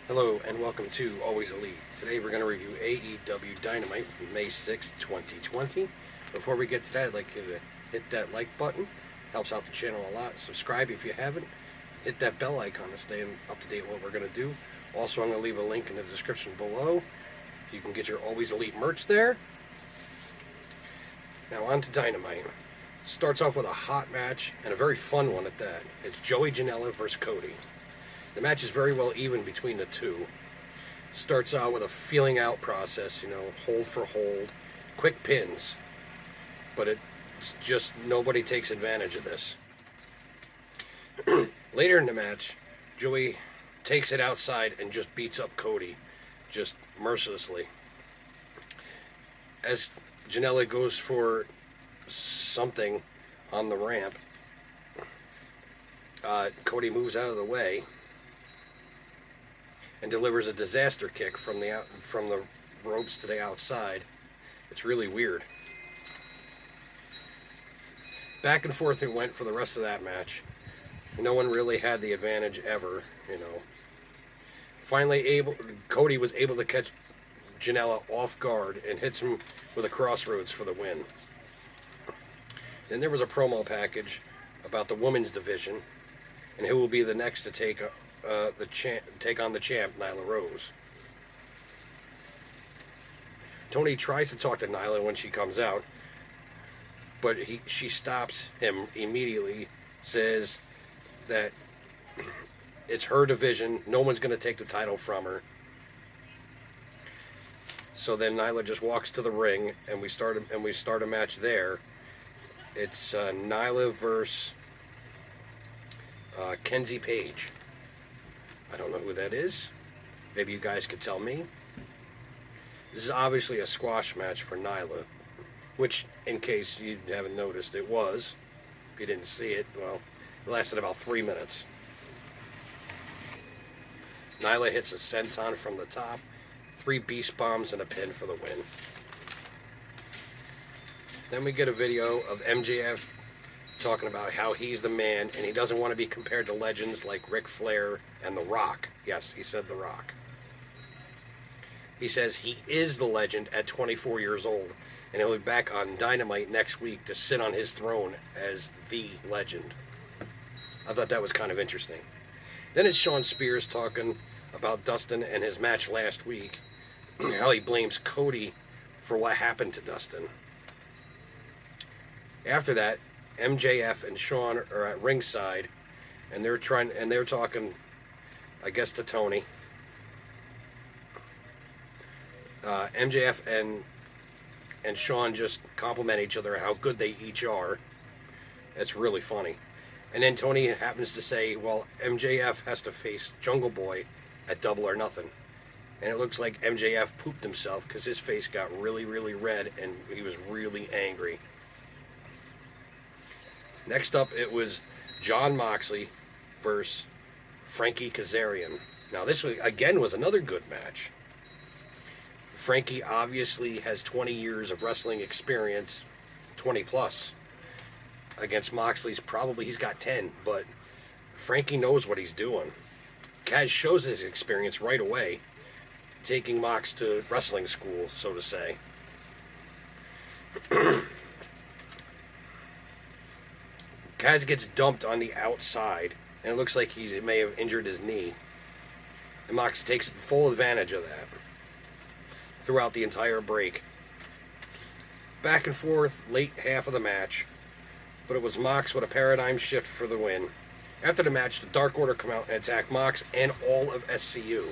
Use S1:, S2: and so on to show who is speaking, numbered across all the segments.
S1: Hello and welcome to Always Elite. Today we're going to review AEW Dynamite May 6, 2020. Before we get to that, I'd like you to hit that like button. Helps out the channel a lot. Subscribe if you haven't. Hit that bell icon to stay up to date with what we're going to do. Also, I'm going to leave a link in the description below. You can get your Always Elite merch there. Now on to Dynamite. Starts off with a hot match and a very fun one at that. It's Joey Janelle versus Cody. The match is very well even between the two. Starts out with a feeling out process, hold for hold, quick pins. But it's just nobody takes advantage of this. Later in the match, Joey takes it outside and just beats up Cody, just mercilessly. As Janelle goes for something on the ramp, Cody moves out of the way and delivers a disaster kick from the ropes to the outside. It's really weird. Back and forth it went for the rest of that match. No one really had the advantage ever, Finally, Cody was able to catch Janelle off guard and hits him with a crossroads for the win. Then there was a promo package about the women's division and who will be the next to take on the champ, Nyla Rose. Tony tries to talk to Nyla when she comes out, but she stops him immediately, says that it's her division, no one's going to take the title from her. So then Nyla just walks to the ring, and we start a match there. It's Nyla versus Kenzie Page. I don't know who that is. Maybe you guys could tell me. This is obviously a squash match for Nyla, which, in case you haven't noticed, it was. If you didn't see it, well, it lasted about 3 minutes. Nyla hits a senton from the top, 3 beast bombs and a pin for the win. Then we get a video of MJF talking about how he's the man and he doesn't want to be compared to legends like Ric Flair and The Rock. Yes, he said The Rock. He says he is the legend at 24 years old and he'll be back on Dynamite next week to sit on his throne as the legend. I thought that was kind of interesting. Then it's Shawn Spears talking about Dustin and his match last week, how he blames Cody for what happened to Dustin. After that, MJF and Shawn are at ringside, and they're talking, I guess, to Tony. MJF and Shawn just compliment each other how good they each are. It's really funny. And then Tony happens to say, well, MJF has to face Jungle Boy at Double or Nothing. And it looks like MJF pooped himself because his face got really, really red and he was really angry. Next up, it was Jon Moxley versus Frankie KAZARIAN. Now, this was another good match. Frankie obviously has 20 years of wrestling experience, 20 plus. Against Moxley's he's got 10, but Frankie knows what he's doing. Kaz shows his experience right away, taking Mox to wrestling school, so to say. Kaz gets dumped on the outside, and it looks like he may have injured his knee. And Mox takes full advantage of that throughout the entire break. Back and forth, late half of the match, but it was Mox with a paradigm shift for the win. After the match, the Dark Order come out and attack Mox and all of SCU.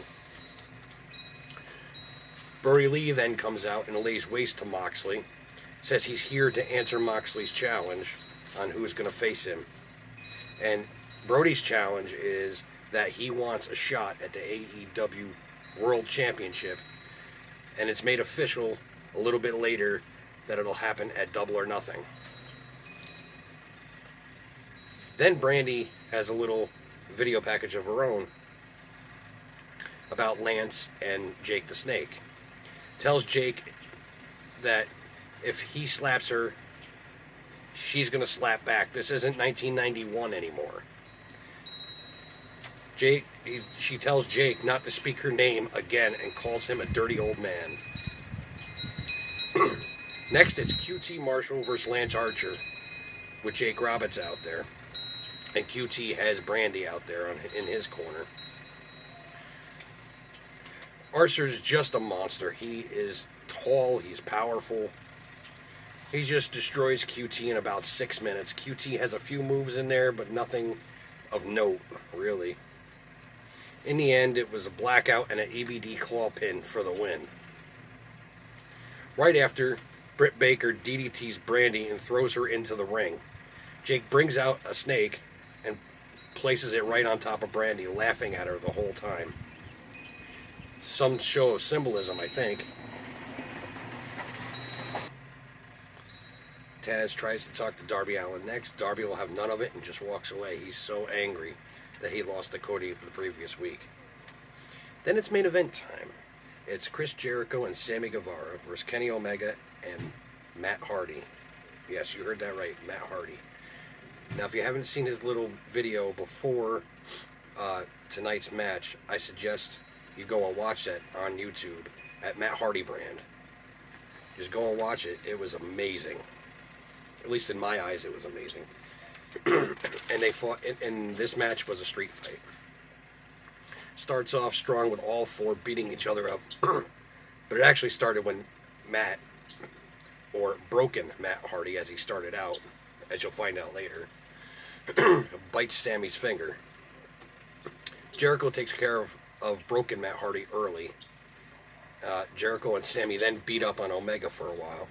S1: Brody Lee then comes out and lays waste to Moxley, says he's here to answer Moxley's challenge on who's going to face him. And Brody's challenge is that he wants a shot at the AEW World Championship, and it's made official a little bit later that it'll happen at Double or Nothing. Then Brandy has a little video package of her own about Lance and Jake the Snake. Tells Jake that if he slaps her, she's going to slap back. This isn't 1991 anymore. She tells Jake not to speak her name again and calls him a dirty old man. Next, it's QT Marshall versus Lance Archer with Jake Roberts out there. And QT has Brandy out there in his corner. Archer's just a monster. He is tall. He's powerful. He just destroys QT in about 6 minutes. QT has a few moves in there, but nothing of note, really. In the end, it was a blackout and an EBD claw pin for the win. Right after, Britt Baker DDTs Brandy and throws her into the ring. Jake brings out a snake and places it right on top of Brandy, laughing at her the whole time. Some show of symbolism, I think. Taz tries to talk to Darby Allin next. Darby will have none of it and just walks away. He's so angry that he lost to Cody the previous week. Then it's main event time. It's Chris Jericho and Sammy Guevara versus Kenny Omega and Matt Hardy. Yes, you heard that right, Matt Hardy. Now, if you haven't seen his little video before tonight's match, I suggest you go and watch that on YouTube at Matt Hardy brand. Just go and watch it. It was amazing. At least in my eyes, it was amazing. And they fought, and this match was a street fight. Starts off strong with all four beating each other up. But it actually started when Matt, or Broken Matt Hardy as he started out, as you'll find out later, bites Sammy's finger. Jericho takes care of Broken Matt Hardy early. Jericho and Sammy then beat up on Omega for a while.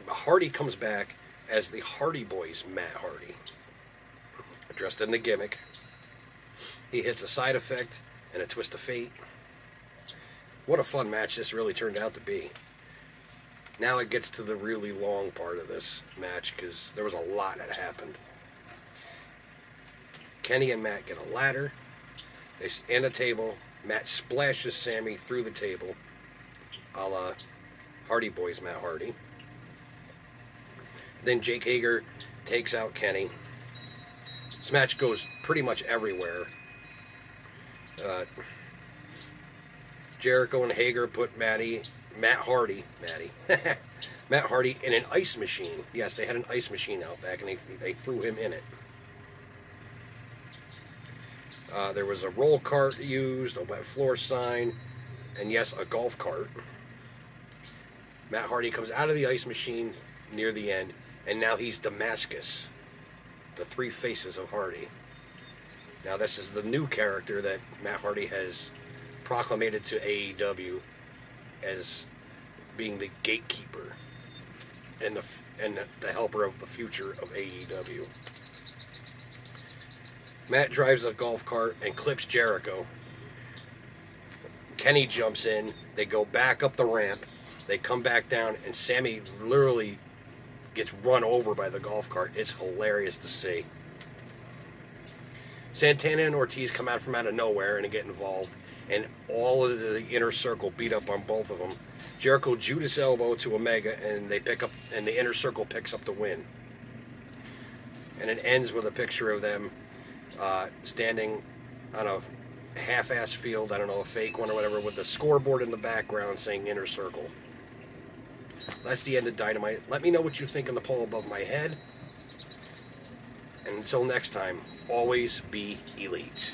S1: Hardy comes back as the Hardy Boys Matt Hardy, dressed in the gimmick. He hits a side effect and a twist of fate. What a fun match this really turned out to be. Now it gets to the really long part of this match because there was a lot that happened. Kenny and Matt get a ladder. They stand a table. Matt splashes Sammy through the table, a la Hardy Boys Matt Hardy. Then Jake Hager takes out Kenny. This match goes pretty much everywhere. Jericho and Hager put Matt Hardy in an ice machine. Yes, they had an ice machine out back, and they threw him in it. There was a roll cart used, a wet floor sign, and yes, a golf cart. Matt Hardy comes out of the ice machine near the end, and now he's Damascus, the three faces of Hardy. Now this is the new character that Matt Hardy has proclamated to AEW as being the gatekeeper and the helper of the future of AEW. Matt drives a golf cart and clips Jericho. Kenny jumps in. They go back up the ramp. They come back down, and Sammy literally gets run over by the golf cart. It's hilarious to see. Santana and Ortiz come out from out of nowhere and get involved, and all of the inner circle beat up on both of them. Jericho Judas elbow to Omega, and the inner circle picks up the win. And it ends with a picture of them standing on a half-ass field, I don't know, a fake one or whatever, with the scoreboard in the background saying inner circle. That's the end of Dynamite. Let me know what you think in the poll above my head. And until next time, always be elite.